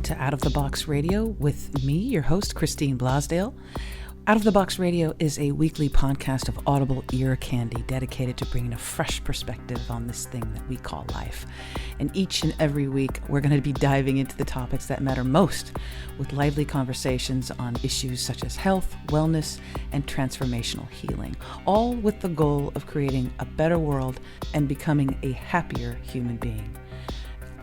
to Out of the Box Radio with me, your host, Christine Blasdale. Out of the Box Radio is a weekly podcast of audible ear candy dedicated to bringing a fresh perspective on this thing that we call life. And each and every week, we're going to be diving into the topics that matter most with lively conversations on issues such as health, wellness, and transformational healing, all with the goal of creating a better world and becoming a happier human being.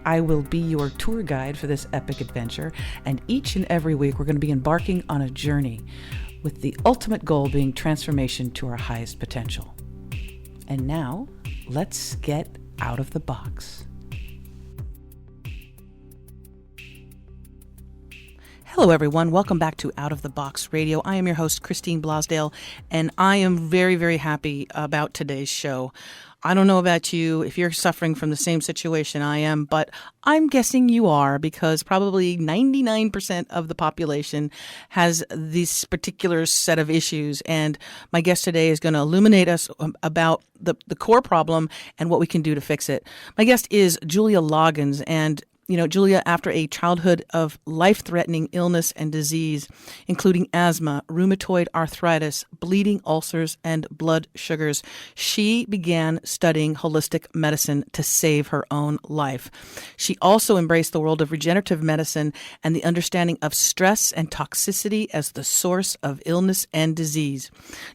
I will be your tour guide for this epic adventure, and each and every week, we're going to be embarking on a journey with the ultimate goal being transformation to our highest potential. And now, let's get out of the box. Hello, everyone. Welcome back to Out of the Box Radio. I am your host, Christine Blasdale, and I am very, very happy about today's show. I don't know about you, if you're suffering from the same situation I am, but I'm guessing you are because probably 99% of the population has this particular set of issues. And my guest today is going to illuminate us about the core problem and what we can do to fix it. My guest is Julia Loggins, and Julia, after a childhood of life-threatening illness and disease, including asthma, rheumatoid arthritis, bleeding ulcers, and blood sugars, she began studying holistic medicine to save her own life. She also embraced the world of regenerative medicine and the understanding of stress and toxicity as the source of illness and disease.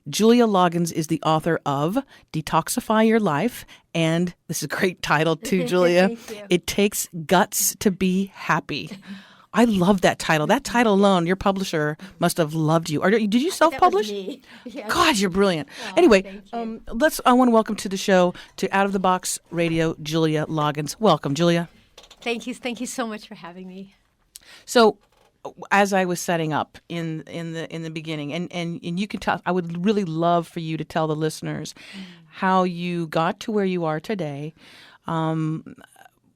Julia Loggins is the author of Detoxify Your Life, and this is a great title too, Julia. It Takes Guts to Be Happy. I love that title. That title alone, your publisher must have loved you. Did you self-publish? That was me. Yes. God, you're brilliant. Oh, anyway, I want to welcome to the show, to Out of the Box Radio, Julia Loggins. Welcome, Julia. Thank you. Thank you so much for having me. So, as I was setting up in the beginning, and you can tell, I would really love for you to tell the listeners how you got to where you are today,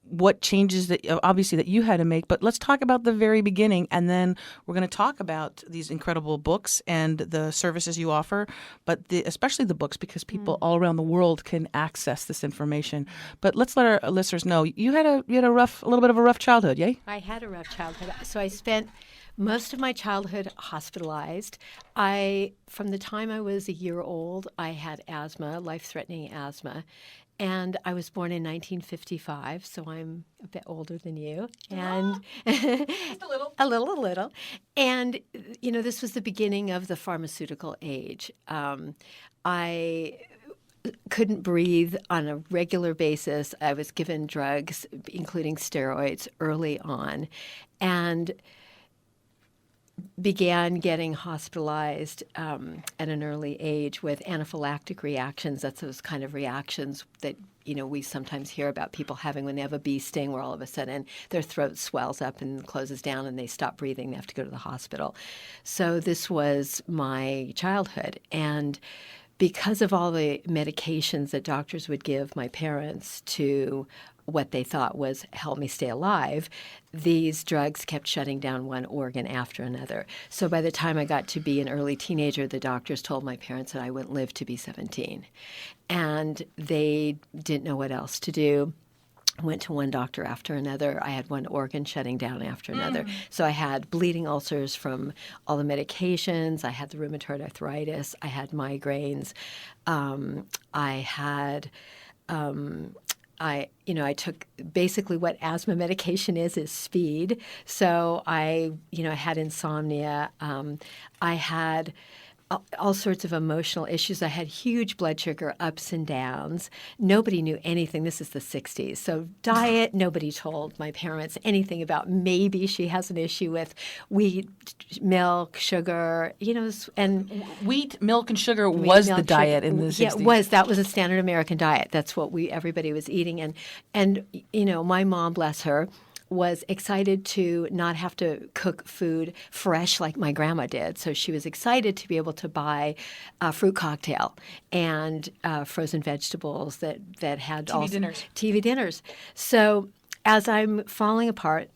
what changes that obviously that you had to make. But let's talk about the very beginning, and then we're going to talk about these incredible books and the services you offer, but especially the books, because people all around the world can access this information. But let's let our listeners know you had a little bit of a rough childhood, yay? I had a rough childhood, so I spent most of my childhood hospitalized. From the time I was a year old, I had asthma, life-threatening asthma. And I was born in 1955, so I'm a bit older than you. And just a little. A little. And, this was the beginning of the pharmaceutical age. I couldn't breathe on a regular basis. I was given drugs, including steroids, early on, and began getting hospitalized at an early age with anaphylactic reactions. That's those kind of reactions that, we sometimes hear about people having when they have a bee sting, where all of a sudden their throat swells up and closes down and they stop breathing. They have to go to the hospital. So this was my childhood. And because of all the medications that doctors would give my parents to what they thought was help me stay alive, these drugs kept shutting down one organ after another. So by the time I got to be an early teenager, the doctors told my parents that I wouldn't live to be 17. And they didn't know what else to do. Went to one doctor after another. I had one organ shutting down after another. So I had bleeding ulcers from all the medications. I had the rheumatoid arthritis. I had migraines. I took basically what asthma medication is speed. So I had insomnia. I had all sorts of emotional issues. I had huge blood sugar ups and downs. Nobody knew anything. This is the 60s. So diet, nobody told my parents anything about maybe she has an issue with wheat, milk, sugar, and wheat, milk, and sugar was the diet in the 60s. Yeah, it was. That was a standard American diet. That's what everybody was eating. And my mom, bless her, was excited to not have to cook food fresh like my grandma did. So she was excited to be able to buy a fruit cocktail and frozen vegetables that had TV dinners. So as I'm falling apart,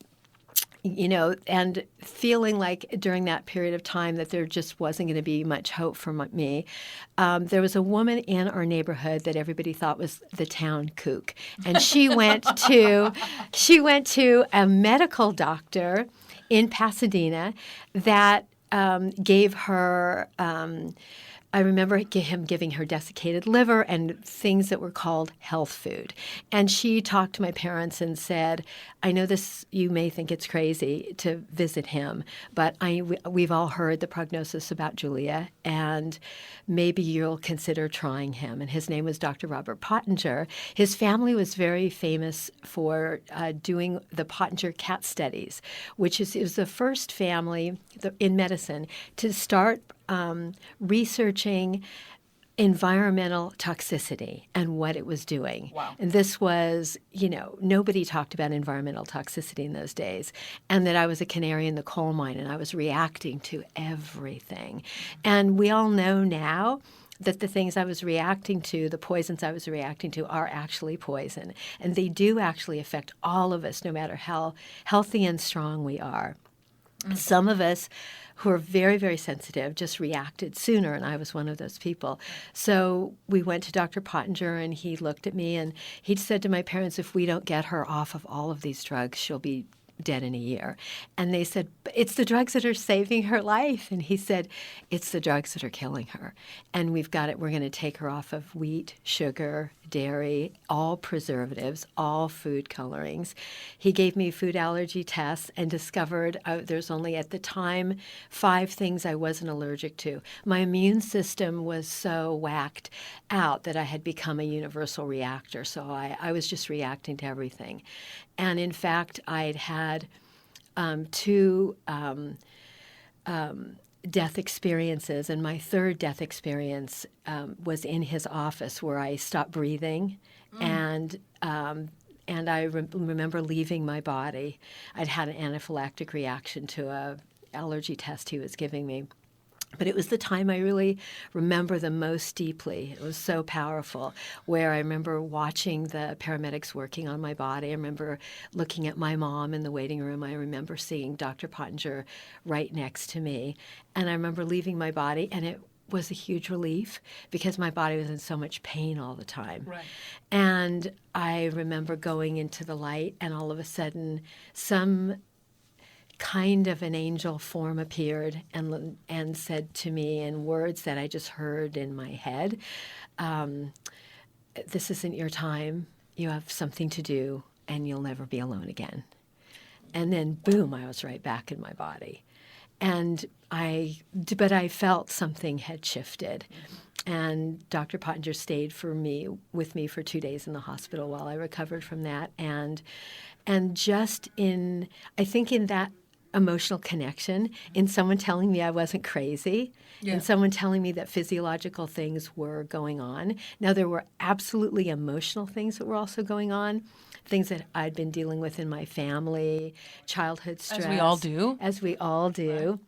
and feeling like during that period of time that there just wasn't going to be much hope for me, there was a woman in our neighborhood that everybody thought was the town kook. And she went to a medical doctor in Pasadena that gave her. I remember him giving her desiccated liver and things that were called health food. And she talked to my parents and said, I know this, you may think it's crazy to visit him, but we've all heard the prognosis about Julia, and maybe you'll consider trying him. And his name was Dr. Robert Pottinger. His family was very famous for doing the Pottinger cat studies, which is the first family in medicine to start researching environmental toxicity and what it was doing. Wow. And this was, nobody talked about environmental toxicity in those days. And that I was a canary in the coal mine and I was reacting to everything. And we all know now that the things I was reacting to, the poisons I was reacting to, are actually poison. And they do actually affect all of us, no matter how healthy and strong we are. Mm-hmm. Some of us who are very, very sensitive just reacted sooner, and I was one of those people. So we went to Dr. Pottinger, and he looked at me, and he said to my parents, if we don't get her off of all of these drugs, she'll be dead in a year. And they said, it's the drugs that are saving her life. And he said, it's the drugs that are killing her. And we're going to take her off of wheat, sugar, dairy, all preservatives, all food colorings. He gave me food allergy tests and discovered there's only at the time 5 things I wasn't allergic to. My immune system was so whacked out that I had become a universal reactor. So I was just reacting to everything. And in fact, I'd had 2 death experiences, and my 3rd death experience was in his office where I stopped breathing, and I remember leaving my body. I'd had an anaphylactic reaction to a allergy test he was giving me. But it was the time I really remember the most deeply. It was so powerful, where I remember watching the paramedics working on my body. I remember looking at my mom in the waiting room. I remember seeing Dr. Pottinger right next to me. And I remember leaving my body, and it was a huge relief because my body was in so much pain all the time. Right. And I remember going into the light, and all of a sudden some kind of an angel form appeared and said to me in words that I just heard in my head, this isn't your time. You have something to do, and you'll never be alone again. And then, boom, I was right back in my body. But I felt something had shifted. And Dr. Pottinger stayed with me for 2 days in the hospital while I recovered from that. And just I think in that emotional connection, in someone telling me I wasn't crazy, and someone telling me that physiological things were going on. Now, there were absolutely emotional things that were also going on, things that I'd been dealing with in my family, childhood stress. As we all do. Right.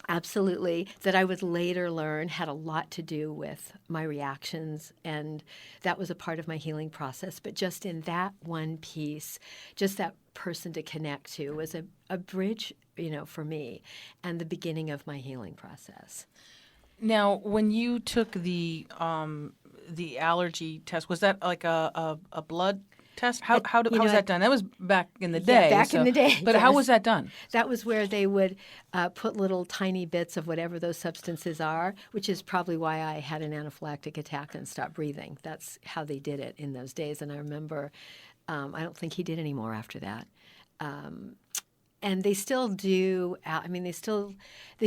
Absolutely, that I would later learn had a lot to do with my reactions, and that was a part of my healing process. But just in that one piece, just that person to connect to was a bridge, for me, and the beginning of my healing process. Now, when you took the allergy test, was that like a blood test? How was that done? That was back in the day. In the day. But how was that done? That was where they would put little tiny bits of whatever those substances are, which is probably why I had an anaphylactic attack and stopped breathing. That's how they did it in those days. And I remember, I don't think he did any more after that. And they still do. They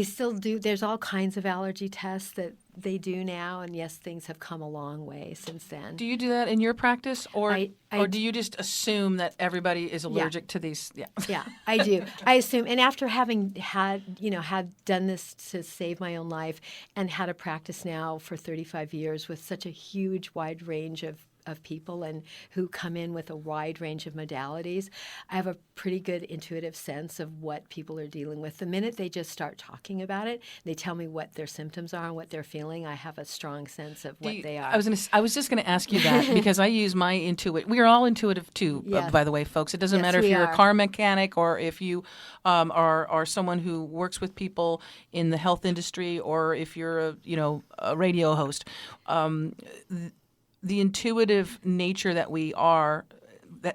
still do. There's all kinds of allergy tests that they do now, and yes, things have come a long way since then. Do you do that in your practice, or do you just assume that everybody is allergic to these? Yeah, yeah, I do. I assume, and after having had done this to save my own life, and had a practice now for 35 years with such a huge, wide range of people and who come in with a wide range of modalities, I have a pretty good intuitive sense of what people are dealing with. The minute they just start talking about it, they tell me what their symptoms are and what they're feeling, I have a strong sense of what they are. I was just going to ask you that because I use my intuitive. We are all intuitive too, by the way, folks. It doesn't matter if you're a car mechanic or if you are someone who works with people in the health industry, or if you're a radio host. The intuitive nature that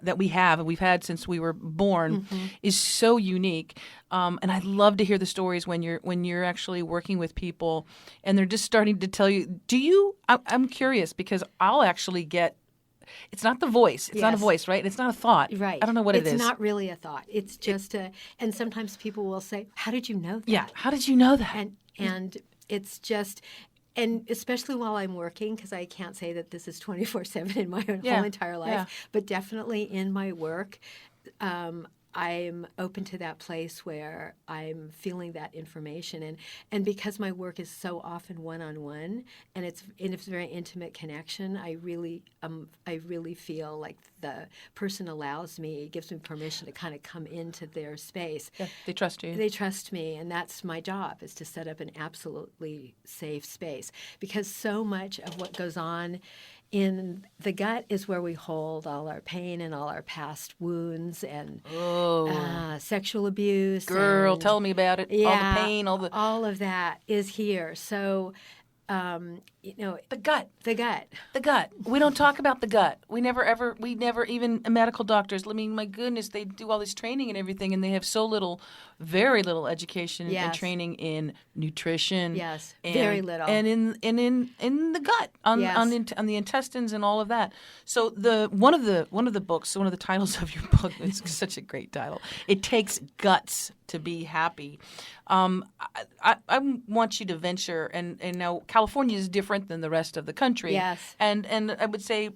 that we have and we've had since we were born is so unique. And I'd love to hear the stories when you're actually working with people and they're just starting to tell you. I'm curious because I'll actually get. It's not the voice. It's not a voice, right? It's not a thought. Right. I don't know what it is. It's not really a thought. It's just and sometimes people will say, "How did you know that?" Yeah. How did you know that? And it's just, and especially while I'm working, because I can't say that this is 24/7 in my whole entire life, but definitely in my work, I'm open to that place where I'm feeling that information, and because my work is so often one-on-one, and it's a very intimate connection, I really feel like the person gives me permission to kind of come into their space. Yeah, they trust you. They trust me, and that's my job, is to set up an absolutely safe space, because so much of what goes on in the gut is where we hold all our pain and all our past wounds and sexual abuse. Girl, tell me about it. Yeah, all the pain, all of that is here. So, the gut. The gut. The gut. We don't talk about the gut. We never even medical doctors. I mean, my goodness, they do all this training and everything, and they have very little education and training in nutrition. Yes, and, very little. And in the gut, on the intestines and all of that. So one of the books, one of the titles of your book, it's such a great title. It takes guts to be happy. I want you to venture, and now California is different than the rest of the country. Yes. And I would say,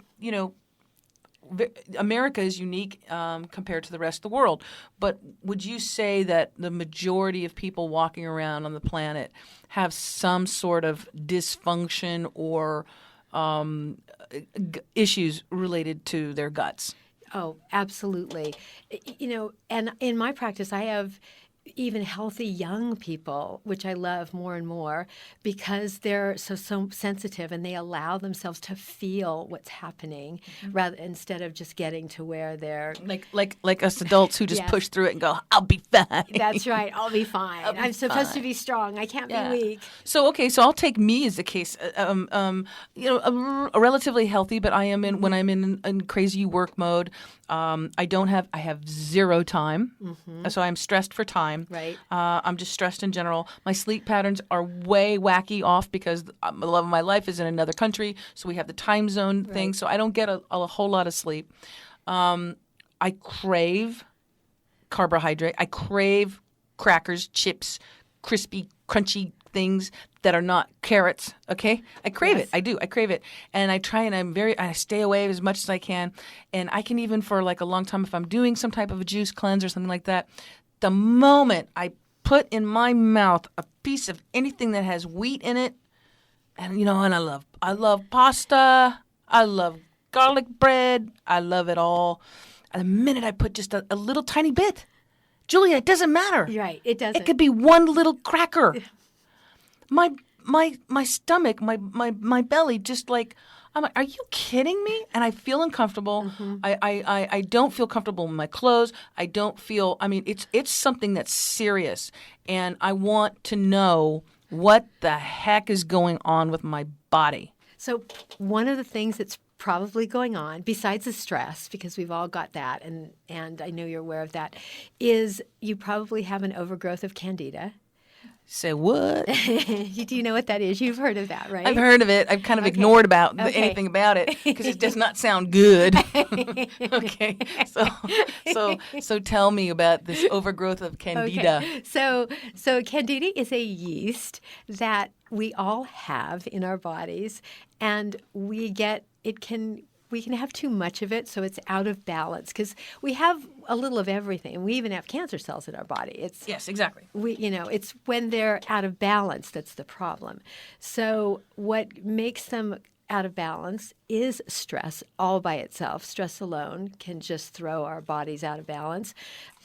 America is unique compared to the rest of the world. But would you say that the majority of people walking around on the planet have some sort of dysfunction or issues related to their guts? Oh, absolutely. And in my practice, I have even healthy young people, which I love more and more, because they're so sensitive and they allow themselves to feel what's happening, instead of just getting to where they're like us adults who just push through it and go, "I'll be fine." That's right. I'll be fine. I'm supposed to be strong. I can't be weak. So I'll take me as a case. A relatively healthy, but I am when I'm in crazy work mode. I have zero time, so I'm stressed for time. Right. I'm just stressed in general. My sleep patterns are way wacky off because the love of my life is in another country, so we have the time zone thing. So I don't get a whole lot of sleep. I crave carbohydrate. I crave crackers, chips, crispy, crunchy things that are not carrots. Okay, I crave it. I do. I crave it, and I try, and I stay away as much as I can. And I can even for like a long time, if I'm doing some type of a juice cleanse or something like that, the moment I put in my mouth a piece of anything that has wheat in it, and I love pasta, I love garlic bread, I love it all. And the minute I put just a little tiny bit, Julia, it doesn't matter. Right, it doesn't. It could be one little cracker. My stomach, my belly, just like, I'm like, are you kidding me? And I feel uncomfortable. I don't feel comfortable in my clothes. I don't feel. I mean, it's something that's serious, and I want to know what the heck is going on with my body. So one of the things that's probably going on, besides the stress, because we've all got that, and I know you're aware of that, is you probably have an overgrowth of Candida. Say what? Do you know what that is? You've heard of that, right? I've heard of it. I've kind of ignored anything about it because it does not sound good. Okay, so tell me about this overgrowth of Candida. Okay. So Candida is a yeast that we all have in our bodies, and we can have too much of it, so it's out of balance, because we have a little of everything. We even have cancer cells in our body. Yes, exactly. It's when they're out of balance that's the problem. So what makes them out of balance is stress all by itself. Stress alone can just throw our bodies out of balance.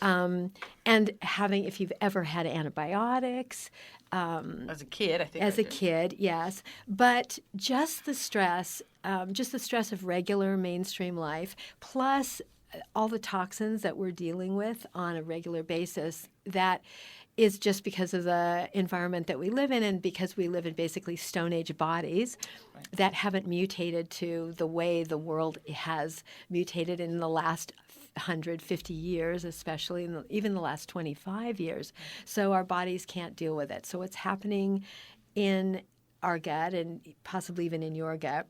And if you've ever had antibiotics, as a kid, I think. As a kid, yes. But just the stress of regular mainstream life, plus all the toxins that we're dealing with on a regular basis, that is just because of the environment that we live in, and because we live in basically Stone Age bodies that haven't mutated to the way the world has mutated in the last 150 years, especially even the last 25 years. So our bodies can't deal with it. So what's happening in our gut, and possibly even in your gut,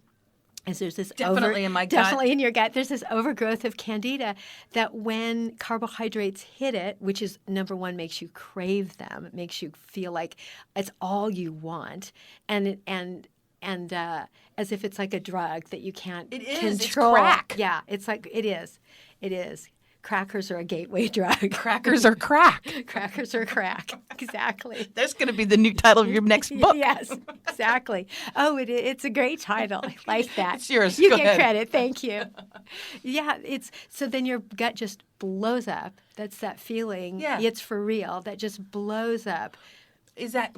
is there's this Definitely in my gut. Definitely in your gut. There's this overgrowth of Candida that when carbohydrates hit it, which is number one, makes you crave them. It makes you feel like it's all you want, and as if it's like a drug that you can't control. It's crack. Yeah, it's like it is. It is. Crackers are a gateway drug. Crackers are crack. Crackers are crack. Exactly. That's going to be the new title of your next book. Yes, exactly. Oh, it's a great title. I like that. It's yours. You Go get ahead. credit. Thank you. Yeah, so then your gut just blows up. That's that feeling. Yeah. It's for real. That just blows up. Is that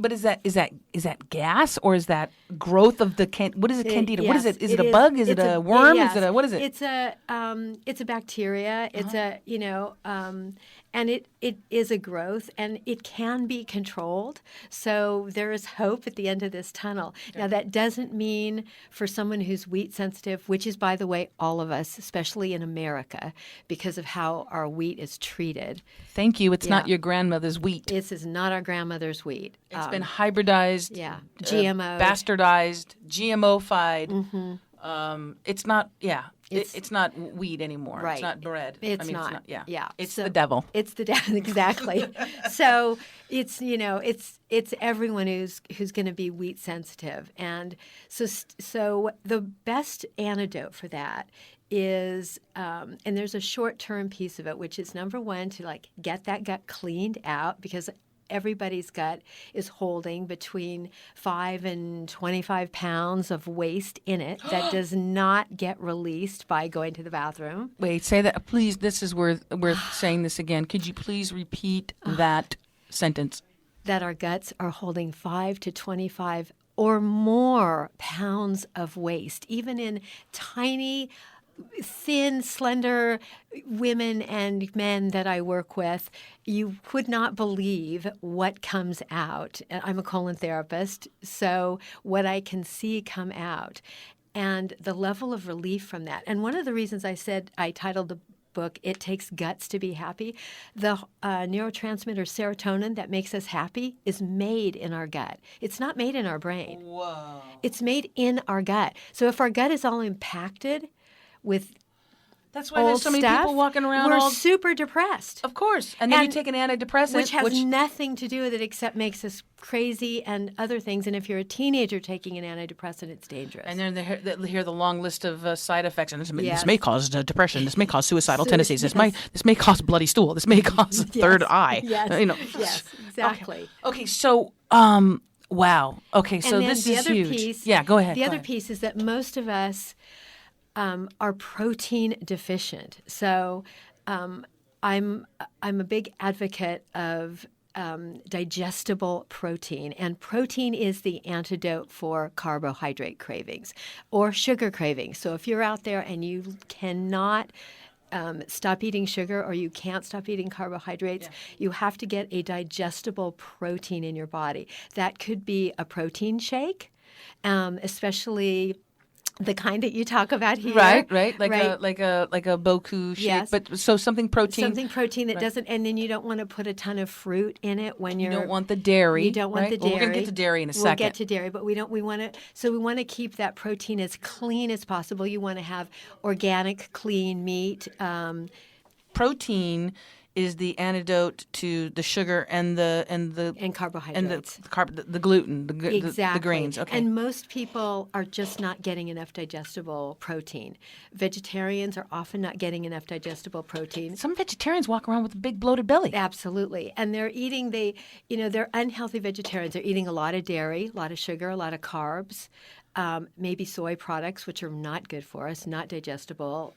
gas, or is that growth of the what is it, Candida? What is Yes, it? Is it a bug? Is it a worm? yes. Is it what is it? It's a bacteria. It's and it is a growth, and it can be controlled. So there is hope at the end of this tunnel. Now, that doesn't mean for someone who's wheat sensitive, which is, by the way, all of us, especially in America, because of how our wheat is treated. Thank you. It's not your grandmother's wheat. This is not our grandmother's wheat. It's been hybridized, GMO, bastardized, GMO-fied. It's not. Yeah. It's not wheat anymore. Right. It's not bread. It's not. Yeah. Yeah. It's So the devil. It's the devil, exactly. So it's it's everyone who's going to be wheat sensitive, and so the best antidote for that is, and there's a short-term piece of it, which is number one, to get that gut cleaned out, because everybody's gut is holding between 5 and 25 pounds of waste in it that does not get released by going to the bathroom. Wait, say that, please. This is worth saying this again. Could you please repeat that sentence? That our guts are holding 5 to 25 or more pounds of waste, even in tiny, thin, slender women and men that I work with. You would not believe what comes out. I'm a colon therapist, so what I can see come out, and the level of relief from that. And one of the reasons I titled the book, It Takes Guts to Be Happy, the neurotransmitter serotonin that makes us happy is made in our gut. It's not made in our brain. Whoa. It's made in our gut. So if our gut is all impacted with That's why there's so many stuff, people walking around we're all... super depressed. Of course. And then you And- take an antidepressant, Which has nothing to do with it except makes us crazy and other things. And if you're a teenager taking an antidepressant, it's dangerous. and then they hear the long list of side effects. And this Yes. may cause depression. This may cause suicidal tendencies. This may cause bloody stool. This may cause a third eye. Yes. Yes, exactly. Okay. So, wow. Okay. So And then this the is other huge. piece, Yeah. Go ahead. The go other ahead. piece is that most of us are protein deficient. So I'm a big advocate of digestible protein, and protein is the antidote for carbohydrate cravings or sugar cravings. So if you're out there and you cannot stop eating sugar, or you can't stop eating carbohydrates, you have to get a digestible protein in your body. That could be a protein shake, especially the kind that you talk about here. Right. Like a boku shape. Yes. But so something protein. Something protein that doesn't, and then you don't want to put a ton of fruit in it when You don't want the dairy. You don't want right? the dairy. Well, we're going to get to dairy in a We'll second. get to dairy, but we want to keep that protein as clean as possible. You want to have organic, clean meat. Protein is the antidote to the sugar and carbohydrates. the gluten, Exactly. the grains. Okay. And most people are just not getting enough digestible protein. Vegetarians are often not getting enough digestible protein. Some vegetarians walk around with a big bloated belly. Absolutely. And they're eating, they're unhealthy vegetarians. They're eating a lot of dairy, a lot of sugar, a lot of carbs, maybe soy products, which are not good for us, not digestible.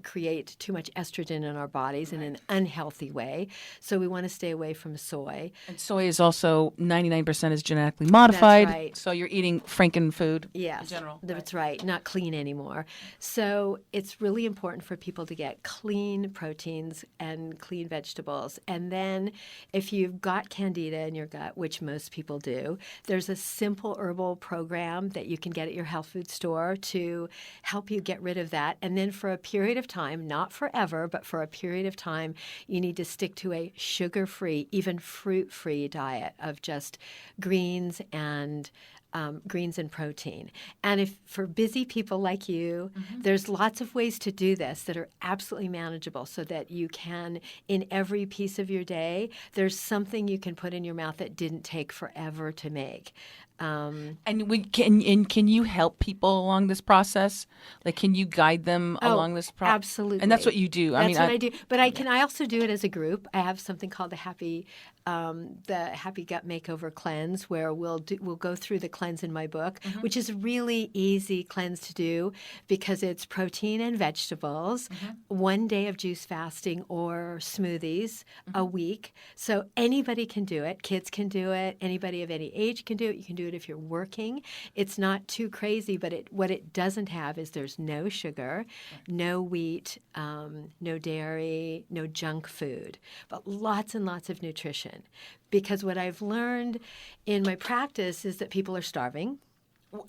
create too much estrogen in our bodies in an unhealthy way. So we want to stay away from soy. And soy is also 99% is genetically modified. That's right. So you're eating Franken food Yes, in general. that's right. Not clean anymore. So it's really important for people to get clean proteins and clean vegetables. And then if you've got Candida in your gut, which most people do, there's a simple herbal program that you can get at your health food store to help you get rid of that. And then for a period of time, not forever, but for a period of time, you need to stick to a sugar-free, even fruit-free diet of just greens and protein. And if for busy people like you, there's lots of ways to do this that are absolutely manageable so that you can, in every piece of your day, there's something you can put in your mouth that didn't take forever to make. And can you help people along this process? Like, can you guide them along this process? Absolutely. And that's what you do. That's what I do. But I also do it as a group. I have something called the Happy Gut Makeover Cleanse, where we'll go through the cleanse in my book, which is a really easy cleanse to do because it's protein and vegetables, 1 day of juice fasting or smoothies a week. So anybody can do it. Kids can do it. Anybody of any age can do it. You can do it if you're working. It's not too crazy, but what it doesn't have is there's no sugar, no wheat, no dairy, no junk food, but lots and lots of nutrition. Because what I've learned in my practice is that people are starving.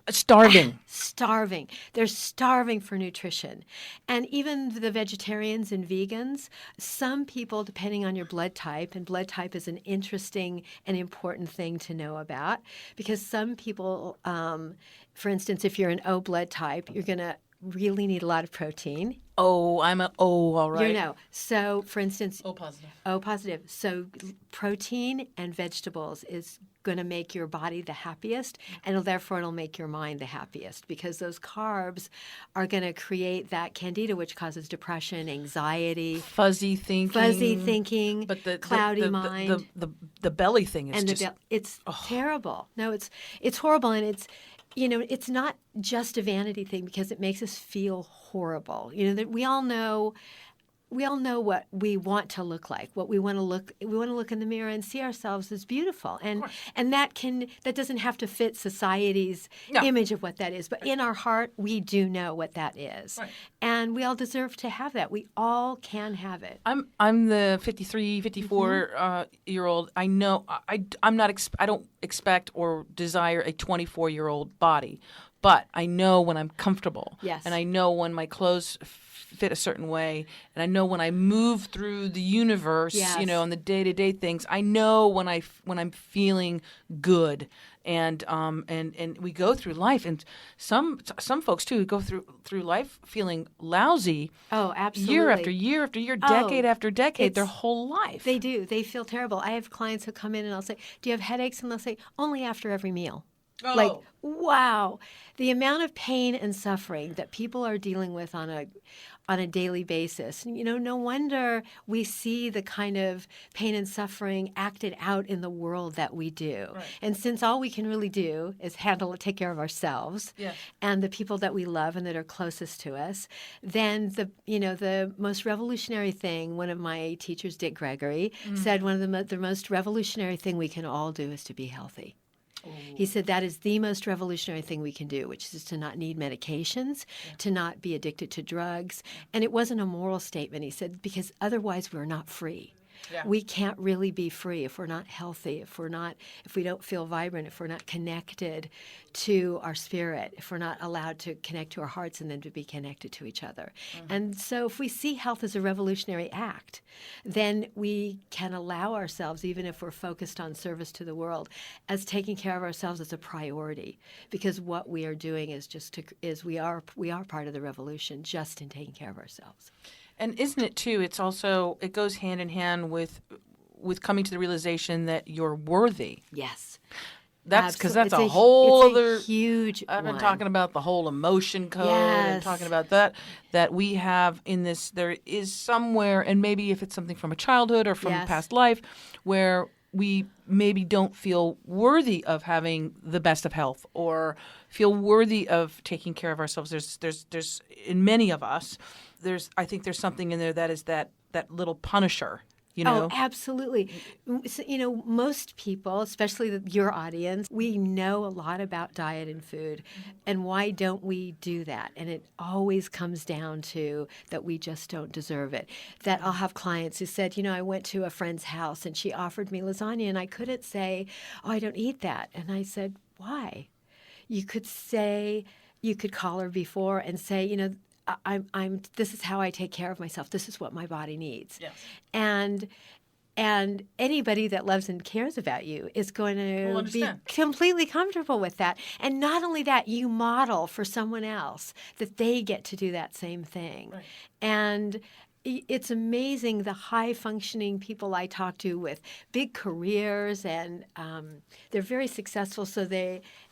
Starving. They're starving for nutrition. And even the vegetarians and vegans, some people, depending on your blood type, and blood type is an interesting and important thing to know about, because some people, for instance, if you're an O blood type, you're going to really need a lot of protein. Oh, I'm an O, all right. You know. So, for instance, O positive. O positive. So protein and vegetables is going to make your body the happiest, and therefore it'll make your mind the happiest, because those carbs are going to create that Candida, which causes depression, anxiety, fuzzy thinking, but the cloudy mind, the belly thing is and just it's terrible. No, it's horrible, and it's. You know, it's not just a vanity thing because it makes us feel horrible. You know, that we all know what we want to look like, what we want to look. We want to look in the mirror and see ourselves as beautiful, and that doesn't have to fit society's image of what that is. But in our heart, we do know what that is, and we all deserve to have that. We all can have it. I'm the 54 year old. I know I don't expect or desire a 24-year-old body, but I know when I'm comfortable. Yes. And I know when my clothes fit a certain way, and I know when I move through the universe, you know, on the day-to-day things, I know when I'm feeling good. And we go through life, and some folks too go through life feeling lousy. Oh, absolutely. Year after year after year, decade after decade, their whole life. They do. They feel terrible. I have clients who come in and I'll say, "Do you have headaches?" And they'll say, "Only after every meal." Oh. Like, wow, the amount of pain and suffering that people are dealing with on a daily basis. You know, no wonder we see the kind of pain and suffering acted out in the world that we do. Right. And since all we can really do is take care of ourselves and the people that we love and that are closest to us, then the most revolutionary thing, one of my teachers, Dick Gregory, said one of the most revolutionary thing we can all do is to be healthy. He said that is the most revolutionary thing we can do, which is to not need medications, to not be addicted to drugs. And it wasn't a moral statement, he said, because otherwise we're not free. Yeah. We can't really be free if we're not healthy, if we don't feel vibrant, if we're not connected to our spirit, if we're not allowed to connect to our hearts and then to be connected to each other. And so if we see health as a revolutionary act, then we can allow ourselves, even if we're focused on service to the world, as taking care of ourselves as a priority, because what we are doing is we are part of the revolution just in taking care of ourselves. And isn't it too? It goes hand in hand with coming to the realization that you're worthy. Yes, that's because that's a whole other huge. I've been talking about the whole emotion code and talking about that we have in this. There is somewhere, and maybe if it's something from a childhood or from past life, where we maybe don't feel worthy of having the best of health or feel worthy of taking care of ourselves. There's in many of us, I think there's something in there that is that little punisher. Oh, absolutely. So, most people, especially your audience, we know a lot about diet and food. And why don't we do that? And it always comes down to that we just don't deserve it. That I'll have clients who said, I went to a friend's house and she offered me lasagna and I couldn't say, oh, I don't eat that. And I said, why? You could call her before and say, this is how I take care of myself. This is what my body needs. Yes. And anybody that loves and cares about you is going to be completely comfortable with that. And not only that, you model for someone else that they get to do that same thing. Right. And it's amazing the high-functioning people I talk to with big careers, and they're very successful. So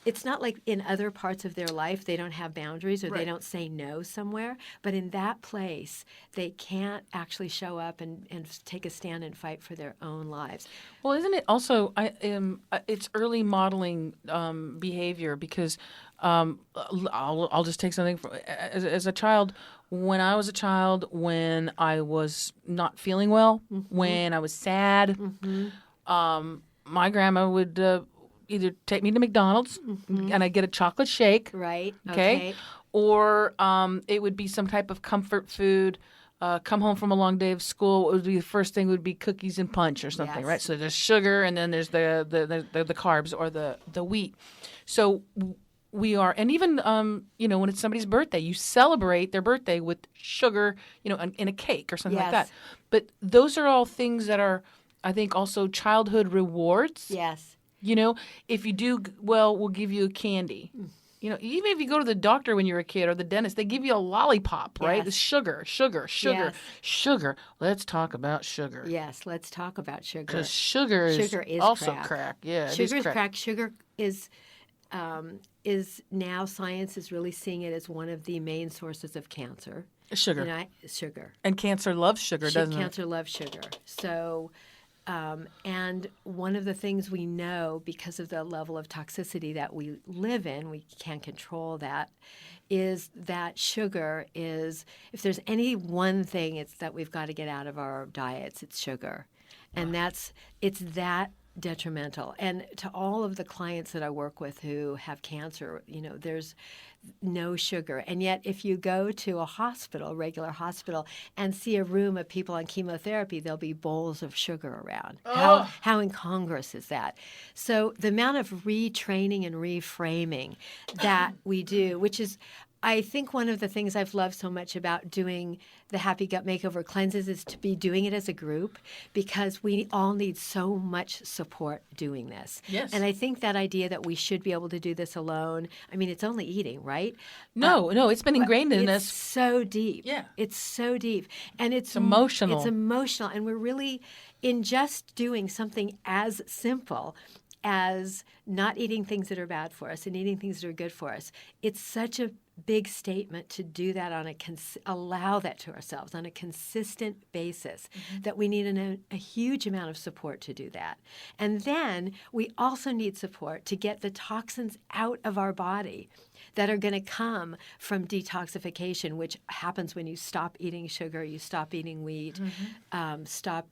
it's not like in other parts of their life they don't have boundaries or they don't say no somewhere. But in that place, they can't actually show up and take a stand and fight for their own lives. Well, isn't it also it's early modeling behavior because I'll just take something as a child. When I was a child, when I was not feeling well, when I was sad, my grandma would either take me to McDonald's and I'd get a chocolate shake. Right. Okay. Or it would be some type of comfort food. Come home from a long day of school, it would be the first thing would be cookies and punch or something, yes. Right? So there's sugar and then there's the carbs or the wheat. So we are, and even, when it's somebody's birthday, you celebrate their birthday with sugar, in a cake or something like that. But those are all things that are, I think, also childhood rewards. Yes. If you do well, we'll give you a candy. Even if you go to the doctor when you're a kid or the dentist, they give you a lollipop, right? Yes. The sugar. Yes. Sugar. Let's talk about sugar. Yes, let's talk about sugar. Because sugar is also crack. Yeah, sugar is crack. Sugar is now science is really seeing it as one of the main sources of cancer. Sugar. Sugar. And cancer loves sugar, doesn't it? Cancer loves sugar. So, and one of the things we know because of the level of toxicity that we live in, we can't control that, is that sugar is, if there's any one thing it's that we've got to get out of our diets, it's sugar. And it's that detrimental. And to all of the clients that I work with who have cancer, there's no sugar. And yet if you go to a regular hospital, and see a room of people on chemotherapy, there'll be bowls of sugar around. Oh. How incongruous is that? So the amount of retraining and reframing that we do, which is, I think one of the things I've loved so much about doing the Happy Gut Makeover Cleanses is to be doing it as a group, because we all need so much support doing this. Yes. And I think that idea that we should be able to do this alone, it's only eating, right? No, it's been ingrained in us. It's so deep. Yeah. It's so deep. And it's emotional. It's emotional. And we're really, in just doing something as simple as not eating things that are bad for us and eating things that are good for us, it's such a big statement to do that allow that to ourselves on a consistent basis, that we need a huge amount of support to do that. And then we also need support to get the toxins out of our body that are going to come from detoxification, which happens when you stop eating sugar, you stop eating wheat, stop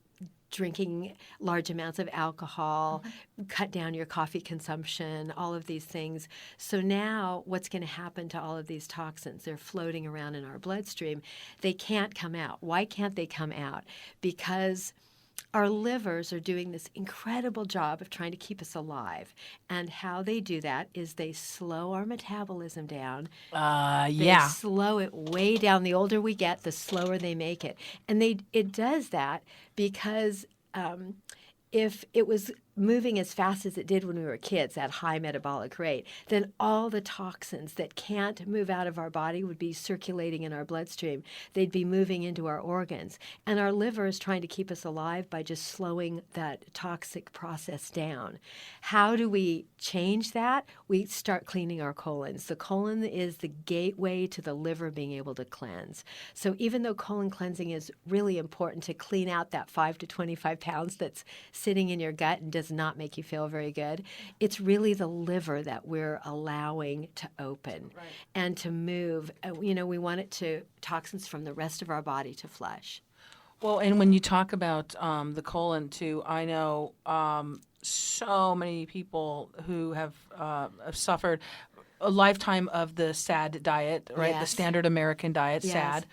drinking large amounts of alcohol, cut down your coffee consumption, all of these things. So now what's going to happen to all of these toxins? They're floating around in our bloodstream. They can't come out. Why can't they come out? Because our livers are doing this incredible job of trying to keep us alive. And how they do that is they slow our metabolism down. They slow it way down. The older we get, the slower they make it. And it does that because if it was moving as fast as it did when we were kids, that high metabolic rate, then all the toxins that can't move out of our body would be circulating in our bloodstream. They'd be moving into our organs. And our liver is trying to keep us alive by just slowing that toxic process down. How do we change that? We start cleaning our colons. The colon is the gateway to the liver being able to cleanse. So even though colon cleansing is really important to clean out that 5 to 25 pounds that's sitting in your gut and does not make you feel very good. It's really the liver that we're allowing to open and to move. We want it to toxins from the rest of our body to flush. Well, and when you talk about the colon too, I know so many people who have suffered a lifetime of the SAD diet, right? The standard American diet, SAD.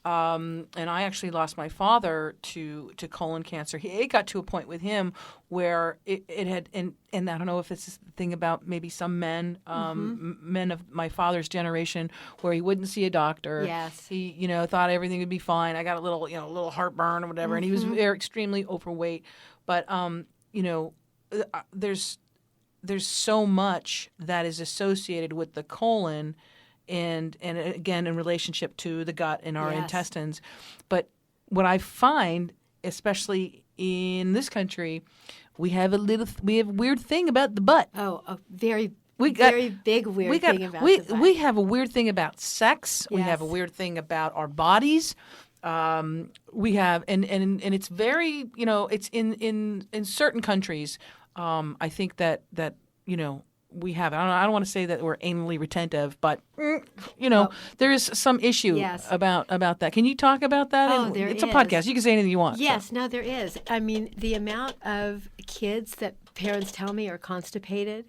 And I actually lost my father to colon cancer. It got to a point with him where it had, and I don't know if it's the thing about maybe some men, men of my father's generation, where he wouldn't see a doctor. Yes. He, thought everything would be fine. I got a little heartburn or whatever, and he was very extremely overweight. But, there's so much that is associated with the colon and again in relationship to the gut and our intestines. But what I find, especially in this country, we have a weird thing about the butt. Oh, a very big weird thing about the butt. We have a weird thing about sex. We have a weird thing about our bodies. We have and it's very, it's in certain countries. I think that we have. I don't want to say that we're anally retentive, but there is some issue about that. Can you talk about that? Oh, there it's is. a podcast. You can say anything you want. Yes, no, there is. I mean, the amount of kids that parents tell me are constipated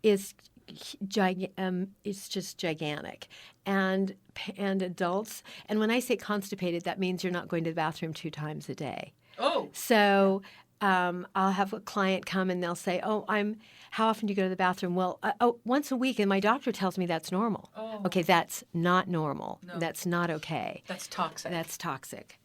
is it's just gigantic, and adults. And when I say constipated, that means you're not going to the bathroom 2 times a day. Oh, so. I'll have a client come and they'll say, how often do you go to the bathroom? Well, once a week, and my doctor tells me that's normal. Oh. Okay, that's not normal. No. That's not okay. That's toxic. That's toxic.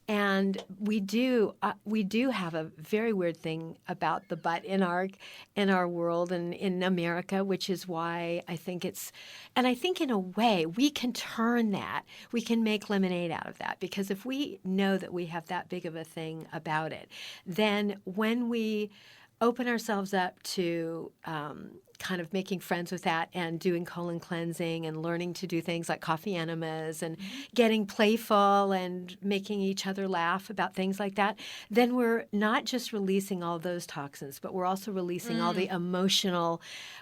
And we do have a very weird thing about the butt in our world and in America, which is why I think and I think in a way we can turn that. We can make lemonade out of that, because if we know that we have that big of a thing about it, then when we open ourselves up to kind of making friends with that and doing colon cleansing and learning to do things like coffee enemas and getting playful and making each other laugh about things like that, then we're not just releasing all those toxins, but we're also releasing all the emotional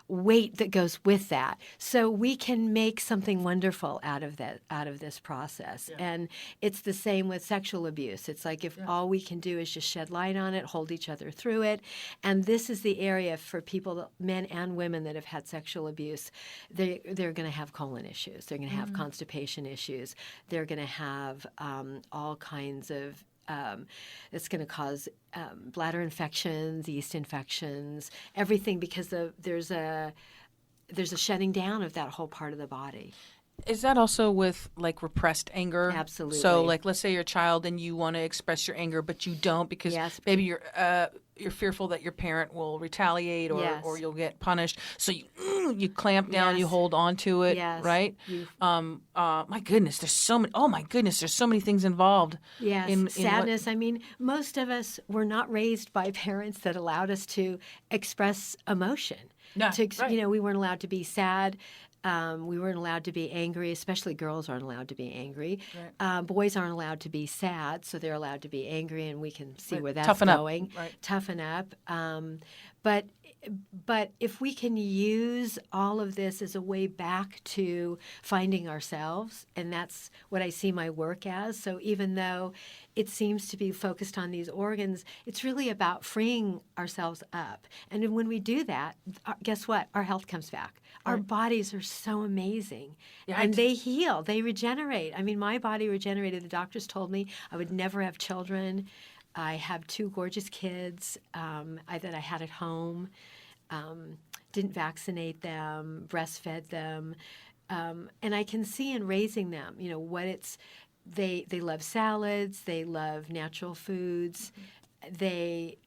weight that goes with that. So we can make something wonderful out of this process. Yeah. And it's the same with sexual abuse. It's like if all we can do is just shed light on it, hold each other through it. And this is the area for people, men and women, that have had sexual abuse. They're going to have colon issues. They're going to have constipation issues. They're going to have all kinds of it's going to cause bladder infections, yeast infections, everything, because there's a shutting down of that whole part of the body. Is that also with like repressed anger? Absolutely. So like, let's say you're a child and you want to express your anger, but you don't because maybe you're fearful that your parent will retaliate or you'll get punished. So you clamp down, you hold on to it, right? My goodness, there's so many. Oh my goodness, there's so many things involved. Yes, in sadness. I mean, most of us were not raised by parents that allowed us to express emotion. No, we weren't allowed to be sad. We weren't allowed to be angry, especially girls aren't allowed to be angry. Right. Boys aren't allowed to be sad, so they're allowed to be angry, and we can see where that's going. Toughen up. But if we can use all of this as a way back to finding ourselves, and that's what I see my work as. So even though it seems to be focused on these organs, it's really about freeing ourselves up. And when we do that, guess what? Our health comes back. Our bodies are so amazing. And they heal. They regenerate. I mean, my body regenerated. The doctors told me I would never have children. I have 2 gorgeous kids that I had at home. Didn't vaccinate them, breastfed them. And I can see in raising them, what it's, they love salads, they love natural foods. They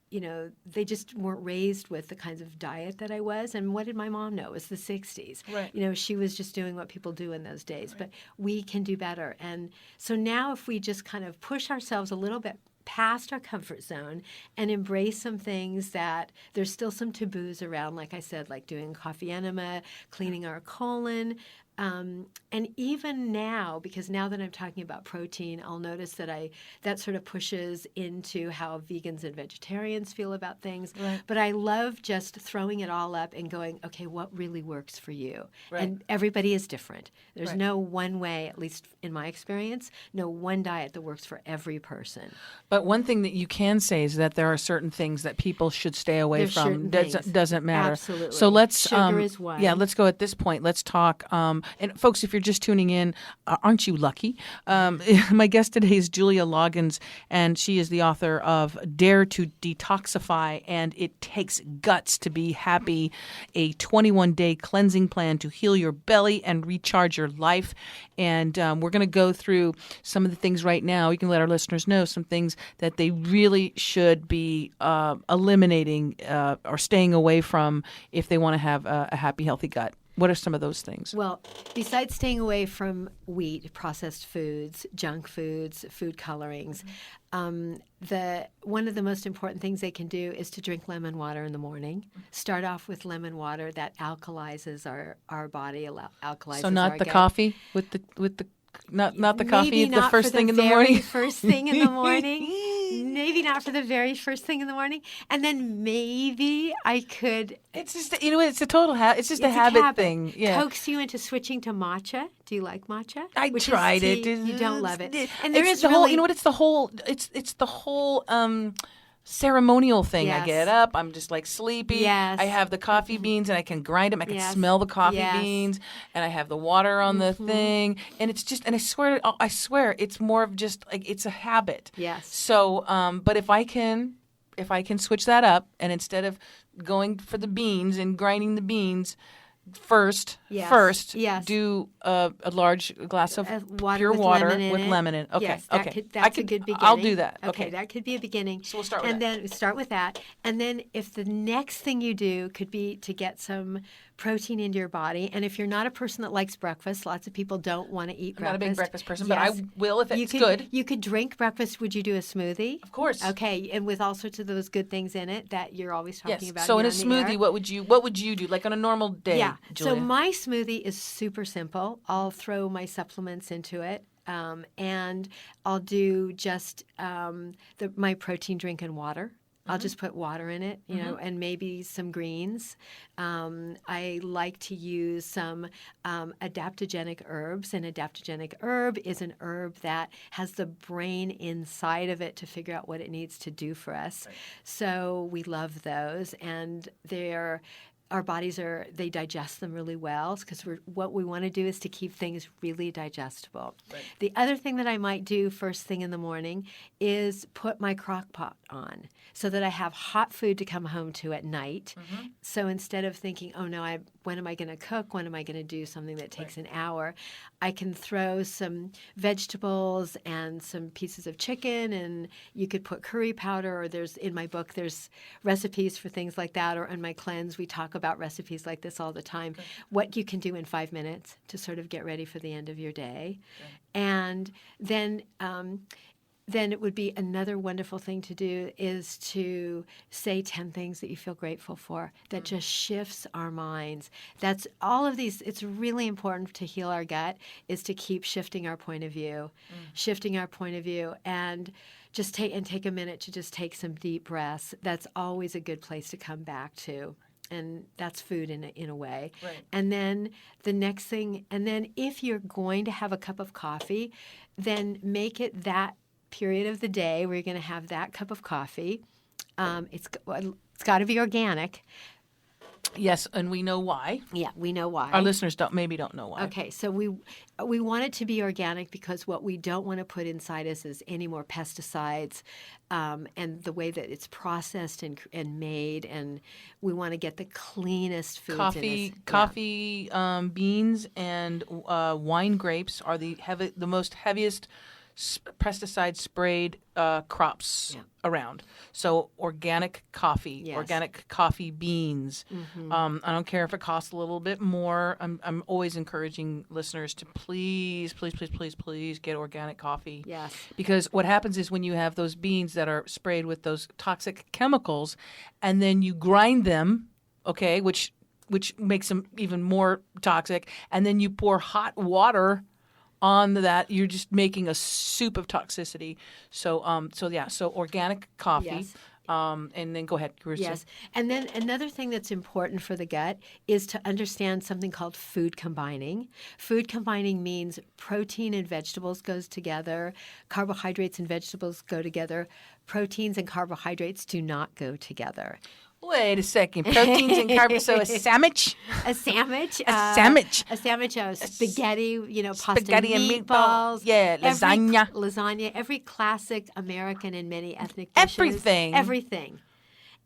just weren't raised with the kinds of diet that I was. And what did my mom know? It was the 60s. Right. She was just doing what people do in those days. Right. But we can do better. And so now if we just kind of push ourselves a little bit past our comfort zone and embrace some things that there's still some taboos around, like I said, like doing coffee enema, cleaning our colon, And even now, because now that I'm talking about protein, I'll notice that sort of pushes into how vegans and vegetarians feel about things. Right. But I love just throwing it all up and going, okay, what really works for you? Right. And everybody is different. There's Right. no one way, at least in my experience, no one diet that works for every person. But one thing that you can say is that there are certain things that people should stay away There's from. certain things. Doesn't matter. Absolutely. So let's Sugar is one. Yeah, let's go at this point. Let's talk. And folks, if you're just tuning in, aren't you lucky? My guest today is Julia Loggins, and she is the author of Dare to Detoxify, and It Takes Guts to Be Happy, a 21-day cleansing plan to heal your belly and recharge your life. And we're going to go through some of the things right now. You can let our listeners know some things that they really should be eliminating or staying away from if they want to have a happy, healthy gut. What are some of those things? Well, besides staying away from wheat, processed foods, junk foods, food colorings, one of the most important things they can do is to drink lemon water in the morning. Start off with lemon water that alkalizes our body, alkalizes So not our the gut. coffee with the not the coffee Maybe the not first for thing in the morning. First thing in the morning. Maybe not for the very first thing in the morning. And then maybe I could. It's just it's a total it's just a It's habit thing. Yeah. Coax you into switching to matcha. Do you like matcha? I Which is tried it. tea. You don't love it. And It's the whole. It's the whole ceremonial thing. I Yes. get up. I'm just like sleepy. Yes. I have the coffee beans and I can grind them. I can Yes. smell the coffee Yes. beans, and I have the water on the thing. And it's just. And I swear, it's more of just like it's a habit. Yes. So, but if I can switch that up, and instead of going for the beans and grinding the beans first, Yes. do a large glass of water pure with water lemon in with it. lemon in it. Okay, Yes, okay. That's a good beginning. I'll do that. Okay, that could be a beginning. So we'll start with and that. then start with that. And then if the next thing you do could be to get some protein into your body. And if you're not a person that likes breakfast, lots of people don't want to eat I'm breakfast. not a big breakfast person, Yes. but I will if it's could, good. You could drink breakfast. Would you do a smoothie? Of course. Okay, and with all sorts of those good things in it that you're always talking Yes. about. So in here a on the air. smoothie, what would you do? Like on a normal day, Yeah. Julia? So my smoothie is super simple. I'll throw my supplements into it. And I'll do just my protein drink and water. I'll just put water in it, you know, and maybe some greens. I like to use some adaptogenic herbs. An adaptogenic herb is an herb that has the brain inside of it to figure out what it needs to do for us. Right. So we love those, and our bodies they digest them really well, because what we want to do is to keep things really digestible. Right. The other thing that I might do first thing in the morning is put my crock pot on so that I have hot food to come home to at night. Mm-hmm. So instead of thinking, oh no, when am I going to cook? When am I going to do something that takes an hour? I can throw some vegetables and some pieces of chicken, and you could put curry powder, or in my book, there's recipes for things like that, or in my cleanse, we talk about recipes like this all the time. Okay. What you can do in 5 minutes to sort of get ready for the end of your day. Okay. And then it would be another wonderful thing to do is to say 10 things that you feel grateful for. That just shifts our minds. That's all of these. It's really important to heal our gut is to keep shifting our point of view, and just take a minute to just take some deep breaths. That's always a good place to come back to. And that's food in a way. Right. And then the next thing, and then if you're going to have a cup of coffee, then make it that period of the day where you're going to have that cup of coffee. It's got to be organic. Yes, and we know why. Yeah, we know why. Our listeners don't know why. Okay, so we want it to be organic because what we don't want to put inside us is any more pesticides, and the way that it's processed and made, and we want to get the cleanest foods in us. Coffee beans and wine grapes are the most heaviest pesticide sprayed crops around. So organic coffee, organic coffee beans. Mm-hmm. I don't care if it costs a little bit more. I'm always encouraging listeners to please get organic coffee. Yes. Because what happens is when you have those beans that are sprayed with those toxic chemicals, and then you grind them, okay, which which makes them even more toxic. And then you pour hot water on that, you're just making a soup of toxicity. So organic coffee. Yes. And then go ahead. Yes. And then another thing that's important for the gut is to understand something called food combining. Food combining means protein and vegetables goes together. Carbohydrates and vegetables go together. Proteins and carbohydrates do not go together. Wait a second. Proteins and carbs. So a sandwich? A sandwich. A sandwich. A sandwich of spaghetti, pasta Spaghetti and meatballs. Yeah, lasagna. Lasagna. Every classic American and many ethnic dishes. Everything.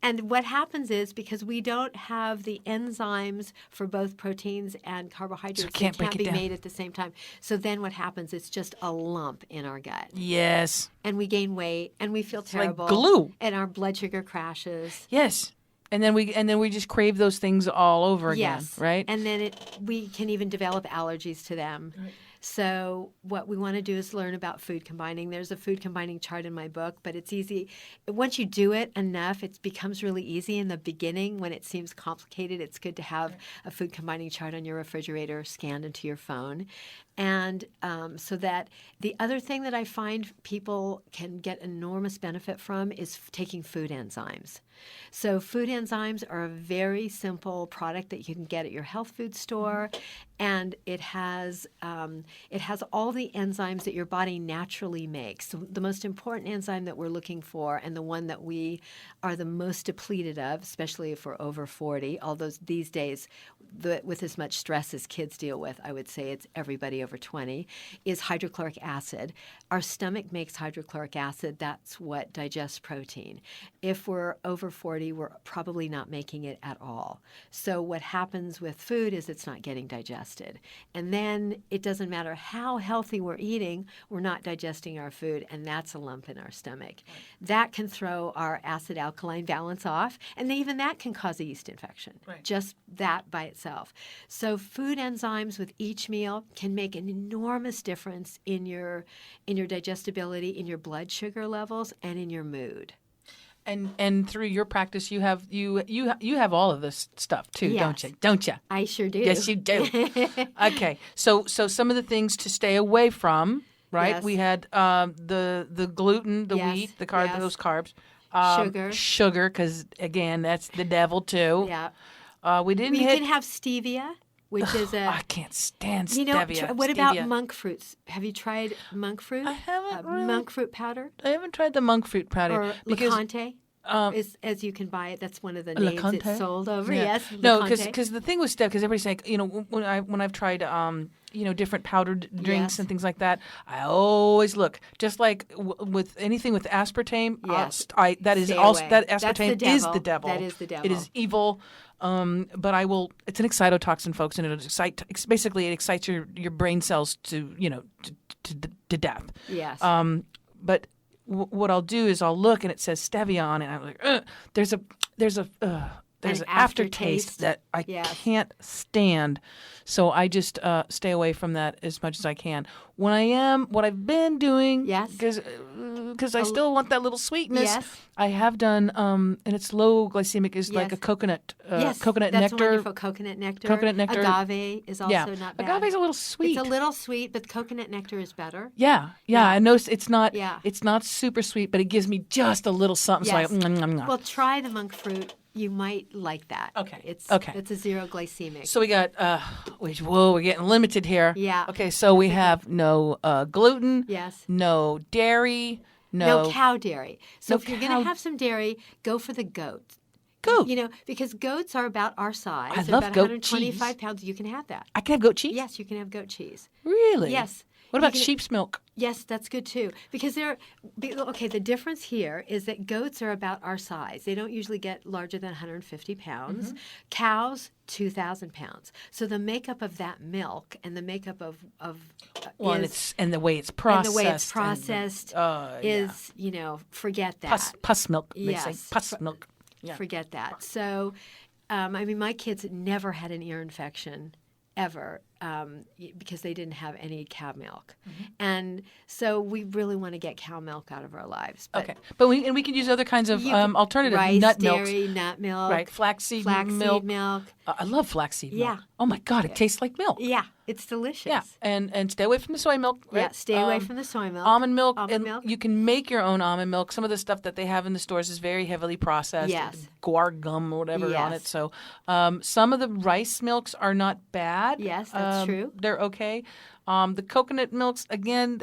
And what happens is because we don't have the enzymes for both proteins and carbohydrates, they can't be made at the same time. So then what happens is just a lump in our gut. Yes. And we gain weight and we feel terrible. Like glue. And our blood sugar crashes. Yes. And then we just crave those things all over again, right? And then we can even develop allergies to them. Right. So what we want to do is learn about food combining. There's a food combining chart in my book, but it's easy. Once you do it enough, it becomes really easy. In the beginning, when it seems complicated, it's good to have a food combining chart on your refrigerator scanned into your phone. And so that the other thing that I find people can get enormous benefit from is taking food enzymes. So food enzymes are a very simple product that you can get at your health food store, and it has all the enzymes that your body naturally makes. So the most important enzyme that we're looking for, and the one that we are the most depleted of, especially if we're over 40, although these days with as much stress as kids deal with, I would say it's everybody over 20, is hydrochloric acid. Our stomach makes hydrochloric acid. That's what digests protein. If we're over 40, we're probably not making it at all. So what happens with food is it's not getting digested. And then it doesn't matter how healthy we're eating, we're not digesting our food, and that's a lump in our stomach. Right. That can throw our acid-alkaline balance off, and even that can cause a yeast infection, just that by itself. So food enzymes with each meal can make an enormous difference in your digestibility, in your blood sugar levels, and in your mood. And through your practice, you have all of this stuff too, yes. Don't you? I sure do. Yes, you do. Okay, so some of the things to stay away from, right? Yes. We had the gluten, the wheat, the carbs, those carbs, sugar, because again, that's the devil too. Yeah. We didn't. You can have stevia, which is I can't stand stevia. What about monk fruits? Have you tried monk fruit? I haven't. Really. Monk fruit powder? I haven't tried the monk fruit powder. Or Licante? As you can buy it, that's one of the names it's sold over. Yeah. Yes, no, because the thing with stevia, because everybody's like, when I've tried different powdered drinks and things like that, I always look just like with anything with aspartame. Yes, that aspartame is the devil. That is the devil. It is evil. But I will. It's an excitotoxin, folks, and it excites your brain cells to death. Yes. But what I'll do is I'll look and it says stevia on it. And I'm like, there's an aftertaste that I can't stand. So I just stay away from that as much as I can. What I've been doing, because I still want that little sweetness. Yes. I have done, and it's low glycemic, is like a coconut, coconut that's nectar. Wonderful. Coconut nectar. Coconut nectar. Agave is also not bad. Agave's a little sweet. It's a little sweet, but coconut nectar is better. Yeah. I noticed it's not super sweet, but it gives me just a little something. Yes. So Well, try the monk fruit. You might like that. Okay. It's a zero glycemic. So we got, we're getting limited here. Yeah. Okay, so we have no gluten. Yes. No dairy. No cow dairy. So if you're going to have some dairy, go for the goat. Goat. Because goats are about our size. I They're love about goat 125 cheese. pounds. You can have that. I can have goat cheese? Yes, you can have goat cheese. Really? Yes. What about sheep's milk? Yes, that's good too. Because the difference here is that goats are about our size. They don't usually get larger than 150 pounds. Mm-hmm. Cows, 2,000 pounds. So the makeup of that milk and the makeup of and the way it's processed. Forget that. Pus milk. They yes. say pus milk. Yeah. Forget that. So, my kids never had an ear infection ever because they didn't have any cow milk. And so we really want to get cow milk out of our lives. But Okay. But we can use other kinds of alternative rice, nut milks. dairy, nut milk. Right. Flaxseed milk. milk. I love flaxseed milk. Yeah. Oh, my God. It tastes like milk. Yeah, it's delicious. Yeah. And stay away from the soy milk. Right? Yeah, stay away from the soy milk. Almond milk. Almond milk. You can make your own almond milk. Some of the stuff that they have in the stores is very heavily processed. Yes. Guar gum or whatever on it. Yes. So some of the rice milks are not bad. Yes, that's true. They're okay. The coconut milks, again,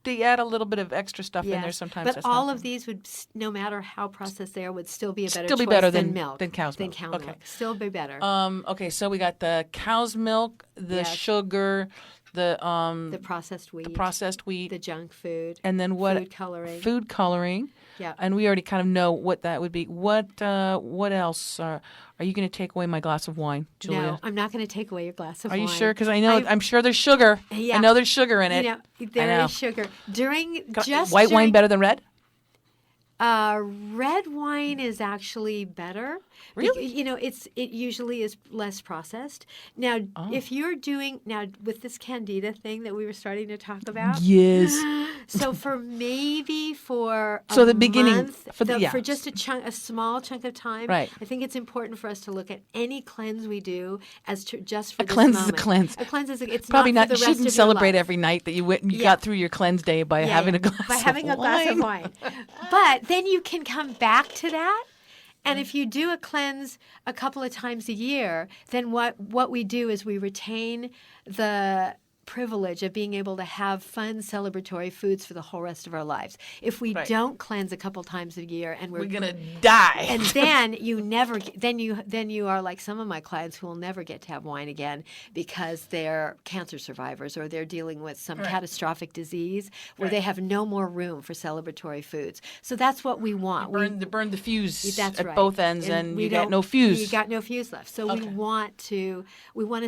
they add a little bit of extra stuff in there sometimes. But that's all not of these would, no matter how processed they are, would still be a better Still be choice better than than- milk. than cow's Than milk. cow Okay. milk. Still be better. Okay, so we got the cow's milk, the Yes. sugar, the processed wheat. the junk food. and then what? Food coloring. Food coloring. Yeah. And we already kind of know what that would be. What else? Are you going to take away my glass of wine, Julia? No, I'm not going to take away your glass of Are wine. you sure? Because I know I'm sure there's sugar. Yeah. I know there's sugar in it. You know, there is sugar. White wine better than red? Red wine is actually better. Really? It usually is less processed. Now, if you're doing with this Candida thing that we were starting to talk about. Yes. So for the beginning month, for just a small chunk of time, right. I think it's important for us to look at any cleanse we do as just for A this cleanse moment. is a cleanse. A cleanse is it's Probably not not. for the You rest shouldn't of your celebrate life. every night that you got through your cleanse day by having a glass by having of a glass of wine. wine. But then you can come back to that. And if you do a cleanse a couple of times a year, then what we do is we retain the privilege of being able to have fun celebratory foods for the whole rest of our lives. If we don't cleanse a couple times a year and we're gonna die, and then you are like some of my clients who will never get to have wine again because they're cancer survivors or they're dealing with some catastrophic disease where they have no more room for celebratory foods. So that's what we want. Burn the fuse That's at both ends, and you got no fuse. You got no fuse left. So we want to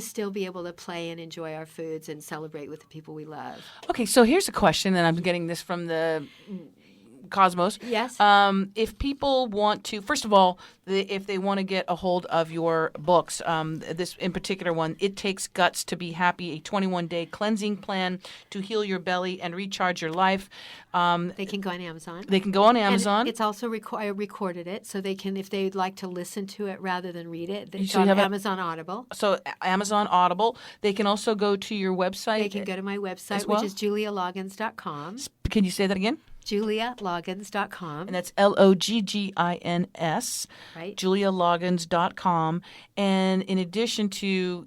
still be able to play and enjoy our foods and celebrate with the people we love. Okay, so here's a question, and I'm getting this from the Cosmos. Yes. If people want to, first of all, if they want to get a hold of your books, this in particular one, It Takes Guts to Be Happy, a 21-day cleansing plan to heal your belly and recharge your life. They can go on Amazon. They can go on Amazon. And it's also I recorded it, so they can, if they'd like to listen to it rather than read it, it's So you on have Amazon Audible. So Amazon Audible. They can also go to your website. They can go to my website, well? which is JuliaLoggins.com. Can you say that again? JuliaLoggins.com. And that's LOGGINS. Right. JuliaLoggins.com. And in addition to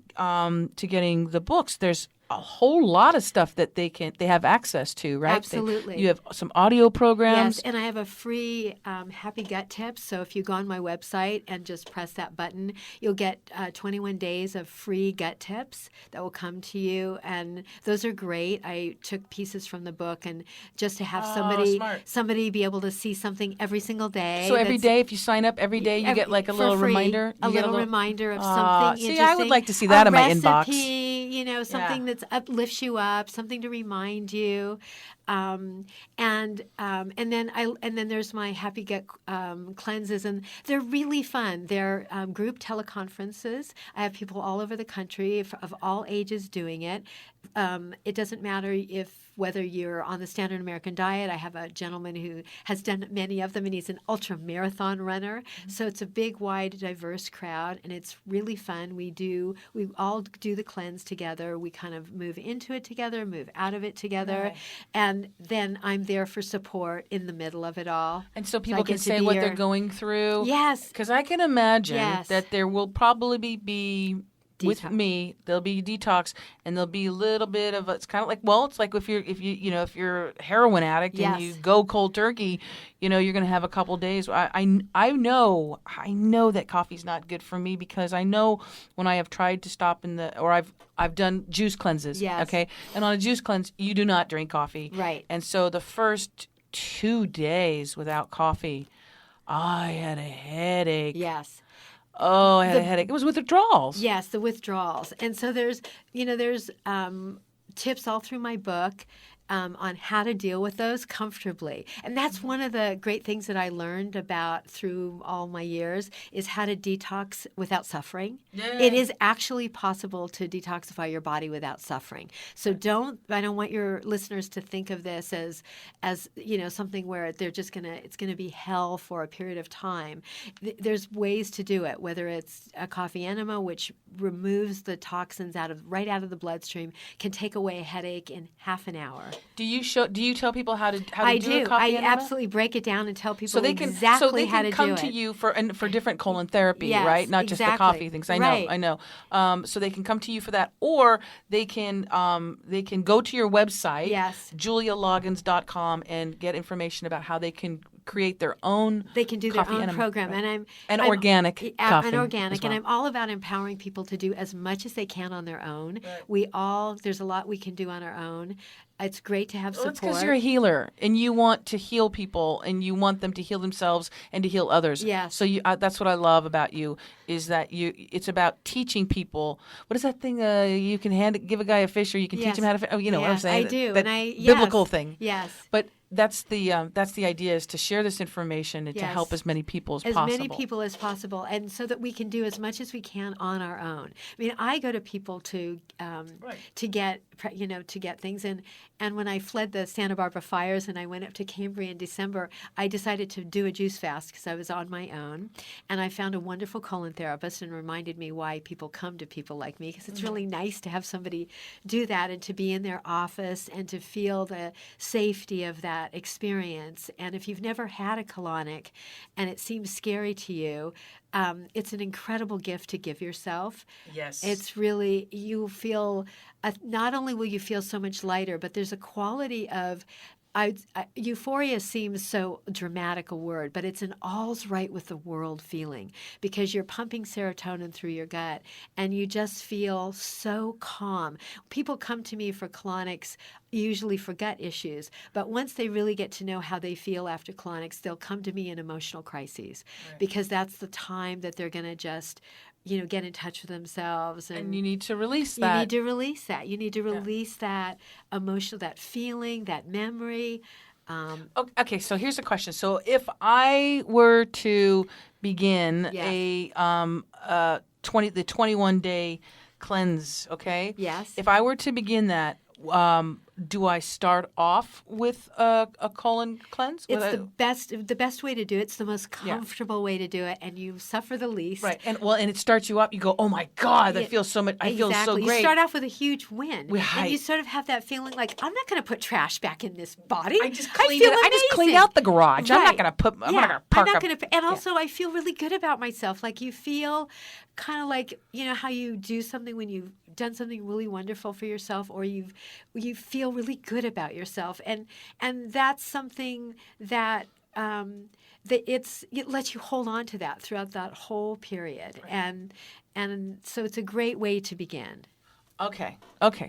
getting the books, there's a whole lot of stuff that they have access to, right? Absolutely. You have some audio programs. Yes, and I have a free Happy Gut Tips. So if you go on my website and just press that button, you'll get 21 days of free gut tips that will come to you. And those are great. I took pieces from the book, and just to have somebody be able to see something every single day. So every day, if you sign up every day, you get like a little free, reminder? A little reminder of something see, interesting. I would like to see that in my inbox. Something that uplifts you up, something to remind you, and then there's my Happy Gut cleanses, and they're really fun. They're group teleconferences. I have people all over the country of all ages doing it. It doesn't matter whether you're on the standard American diet. I have a gentleman who has done many of them, and he's an ultra marathon runner. Mm-hmm. So it's a big, wide, diverse crowd, and it's really fun. We all do the cleanse together. We kind of move into it together, move out of it together, right. And then I'm there for support in the middle of it all. And so people can say what they're going through. Yes. Because I can imagine that there will probably be Detox. With me, there'll be detox, and there'll be a little bit of it's kind of like it's like if you're a heroin addict and you go cold turkey, you're going to have a couple days. I know that coffee's not good for me because I know when I have tried to stop I've done juice cleanses. Yes. Okay, and on a juice cleanse, you do not drink coffee. Right. And so the first 2 days without coffee, I had a headache. Yes. Oh, I had a headache. It was withdrawals. Yes, the withdrawals. And so there's tips all through my book on how to deal with those comfortably. And that's one of the great things that I learned about through all my years is how to detox without suffering. Yeah. It is actually possible to detoxify your body without suffering. So I don't want your listeners to think of this as something where they're just it's gonna be hell for a period of time. There's ways to do it, whether it's a coffee enema, which removes the toxins right out of the bloodstream, can take away a headache in half an hour. Do you tell people how to do I a do. coffee I enema? absolutely break it down and tell people So they can exactly how to do it. come to you for different colon therapy, Yes, right? Not just the exactly. coffee things. I know. So they can come to you for that, or they can go to your website, Yes. JuliaLoggins.com, and get information about how they can create their own. They can do their coffee own enema, program, right? and And organic coffee as well. and I'm all about empowering people to do as much as they can on their own. Right. There's a lot we can do on our own. It's great to have Well, support. it's because you're a healer and you want to heal people and you want them to heal themselves and to heal others. Yes. So that's what I love about you is that it's about teaching people. What is that thing? You can give a guy a fish or you can teach Yes. him how to fish. Oh, you know what I'm Yes, saying? I do, That yes. biblical thing. Yes. But that's the idea is to share this information and to Yes. help as many people as possible. As many people as possible, and so that we can do as much as we can on our own. I mean, I go to people to get things, and when I fled the Santa Barbara fires and I went up to Cambria in December, I decided to do a juice fast because I was on my own, and I found a wonderful colon therapist and reminded me why people come to people like me, because it's really nice to have somebody do that and to be in their office and to feel the safety of that experience. And if you've never had a colonic and it seems scary to you, it's an incredible gift to give yourself. Yes. It's really, you feel, not only will you feel so much lighter, but there's a quality of, euphoria seems so dramatic a word, but it's an all's right with the world feeling because you're pumping serotonin through your gut and you just feel so calm. People come to me for colonics usually for gut issues, but once they really get to know how they feel after colonics, they'll come to me in emotional crises because that's the time that they're going to just get in touch with themselves. And you need to release that. You need to release that. You need to release that emotional, that feeling, that memory. Okay, so here's a question. So if I were to begin the 21-day cleanse, okay? Yes. If I were to begin that, do I start off with a colon cleanse? It's the best way to do it. It's the most comfortable way to do it, and you suffer the least. Right, and it starts you up. You go, oh my God, that feels so much. I feel so great. You start off with a huge win, and you sort of have that feeling like I'm not going to put trash back in this body. I just cleaned out the garage. Right. I'm not going to put. I'm not going to park. I'm not going to. And also, I feel really good about myself. Like you feel kind of like how you do something when you've done something really wonderful for yourself, or you feel really good about yourself, and that's something that it lets you hold on to that throughout that whole period, and so it's a great way to begin. Okay.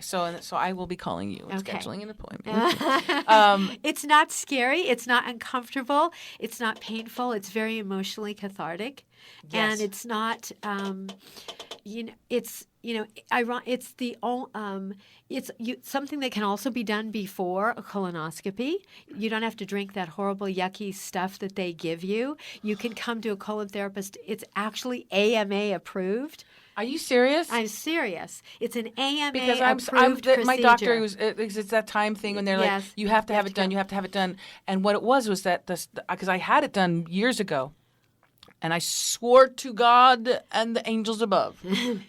So I will be calling you and scheduling an appointment. It's not scary. It's not uncomfortable. It's not painful. It's very emotionally cathartic, and it's not. It's something that can also be done before a colonoscopy. You don't have to drink that horrible, yucky stuff that they give you. You can come to a colon therapist. It's actually AMA approved. Are you serious? I'm serious. It's an AMA because approved procedure. My doctor it's that time thing when they're like, you have to have it done. You have to have it done. And what it was that because I had it done years ago. And I swore to God and the angels above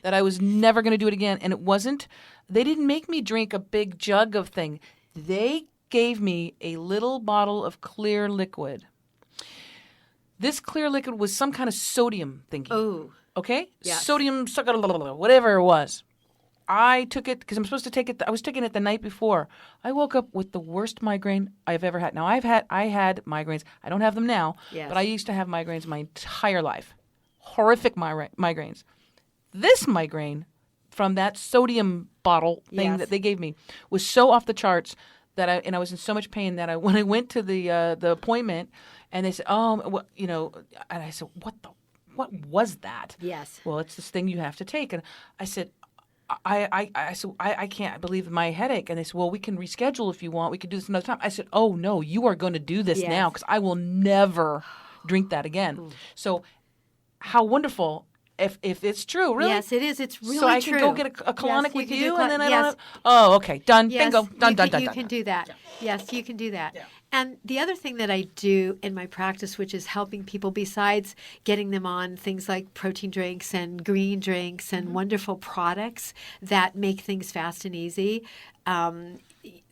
that I was never going to do it again. And it wasn't. They didn't make me drink a big jug of thing. They gave me a little bottle of clear liquid. This clear liquid was some kind of sodium thingy. Oh. Okay? Yes. Sodium, whatever it was. I took it because I'm supposed to take it. I was taking it the night before. I woke up with the worst migraine I've ever had. Now I had migraines. I don't have them now, but I used to have migraines my entire life. Horrific migraines. This migraine from that sodium bottle thing that they gave me was so off the charts that I was in so much pain that when I went to the appointment and they said, and I said, what was that? Yes. Well, it's this thing you have to take, and I said, I said, I can't believe my headache. And they said, well, we can reschedule if you want. We could do this another time. I said, oh, no, you are going to do this Yes. now because I will never drink that again. So how wonderful if it's true, really. Yes, it is. It's really so I true. can go get a colonic Yes, with can you, do and then I yes. don't have... Oh, okay. Done. Yes, Bingo. Done, done. You can do that. Yeah. Yes, you can do that. Yeah. And the other thing that I do in my practice, which is helping people besides getting them on things like protein drinks and green drinks and wonderful products that make things fast and easy,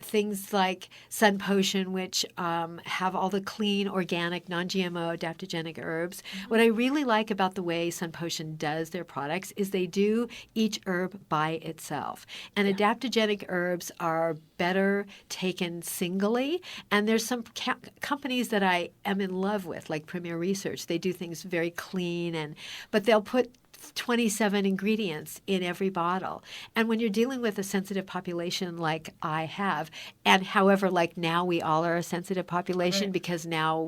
things like Sun Potion, which have all the clean, organic, non-GMO, adaptogenic herbs. What I really like about the way Sun Potion does their products is they do each herb by itself. And adaptogenic herbs are better taken singly. And there's some companies that I am in love with, like Premier Research. They do things very clean, but they'll put 27 ingredients in every bottle. And when you're dealing with a sensitive population like I have, and however, like now we all are a sensitive population because now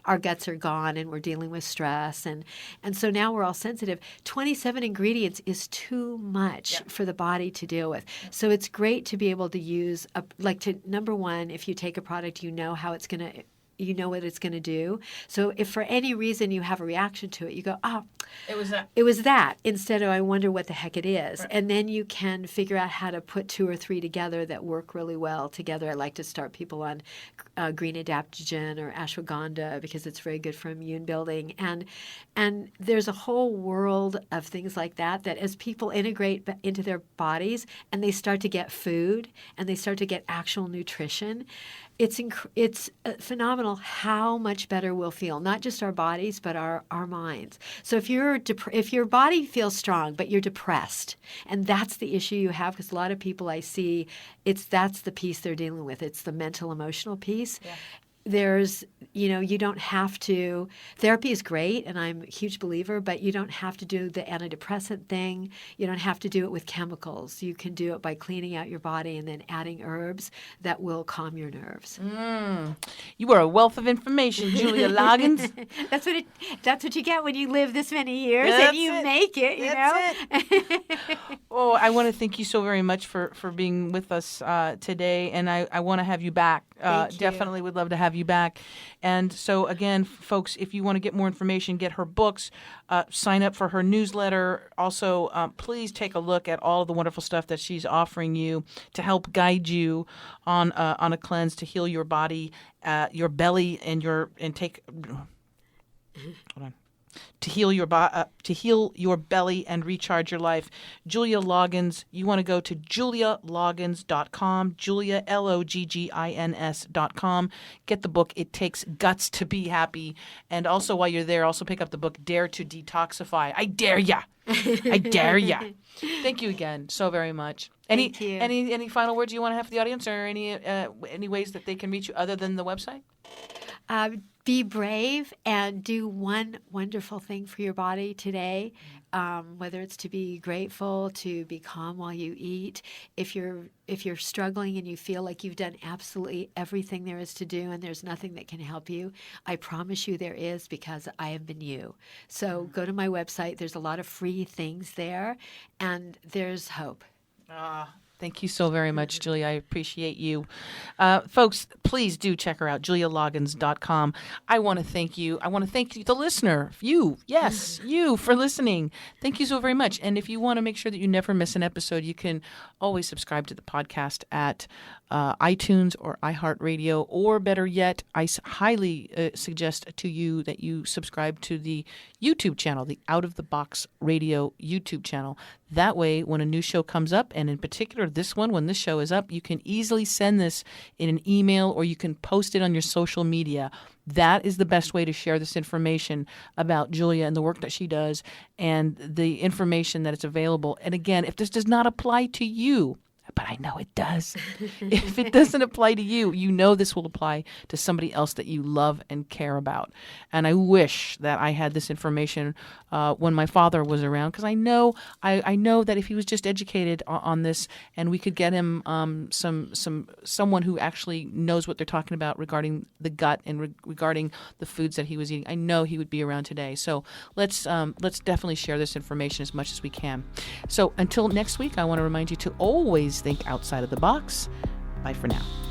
our guts are gone and we're dealing with stress. And so now we're all sensitive. 27 ingredients is too much for the body to deal with. So it's great to be able to use, number one, if you take a product, you know how it's going to, you know what it's going to do. So if for any reason you have a reaction to it, you go, oh, It was that. it was that, instead of I wonder what the heck it is. Right. And then you can figure out how to put 2 or 3 together that work really well together. I like to start people on green adaptogen or ashwagandha because it's very good for immune building. And there's a whole world of things like that as people integrate into their bodies and they start to get food and they start to get actual nutrition, it's phenomenal how much better we'll feel, not just our bodies, but our minds. So if your body feels strong, but you're depressed, and that's the issue you have, because a lot of people I see, that's the piece they're dealing with. It's the mental, emotional piece. Yeah. There's, you don't have to, therapy is great, and I'm a huge believer, but you don't have to do the antidepressant thing. You don't have to do it with chemicals. You can do it by cleaning out your body and then adding herbs that will calm your nerves. You are a wealth of information, Julia Loggins. That's what you get when you live this many years and you make it, It. Oh, I want to thank you so very much for being with us today, and I want to have you back. Definitely would love to have you back. And so again, folks, if you want to get more information, get her books, sign up for her newsletter. Also, please take a look at all of the wonderful stuff that she's offering you to help guide you on a cleanse to heal your body, your belly, and take. Hold on. To heal your belly and recharge your life. Julia Loggins, you want to go to julialoggins.com, Julia, LOGGINS.com. Get the book, It Takes Guts to Be Happy. And also while you're there, also pick up the book, Dare to Detoxify. I dare ya. I dare ya. Thank you again so very much. Thank you. Any final words you want to have for the audience, or any ways that they can reach you other than the website? Be brave and do one wonderful thing for your body today, whether it's to be grateful, to be calm while you eat. If you're struggling and you feel like you've done absolutely everything there is to do and there's nothing that can help you, I promise you there is, because I have been you. So go to my website. There's a lot of free things there, and there's hope. Thank you so very much, Julia. I appreciate you. Folks, please do check her out, julialoggins.com. I want to thank you. I want to thank you, the listener, you for listening. Thank you so very much. And if you want to make sure that you never miss an episode, you can always subscribe to the podcast at iTunes or iHeartRadio, or better yet, I highly suggest to you that you subscribe to the YouTube channel, the Out of the Box Radio YouTube channel. That way, when a new show comes up, and in particular this one, when this show is up, you can easily send this in an email, or you can post it on your social media. That is the best way to share this information about Julia and the work that she does and the information that is available. And again, if this does not apply to you, but I know it does. If it doesn't apply to you, you know this will apply to somebody else that you love and care about. And I wish that I had this information when my father was around, because I know that if he was just educated on this, and we could get him someone who actually knows what they're talking about regarding the gut and regarding the foods that he was eating, I know he would be around today. So let's definitely share this information as much as we can. So until next week, I want to remind you to always think outside of the box. Bye for now.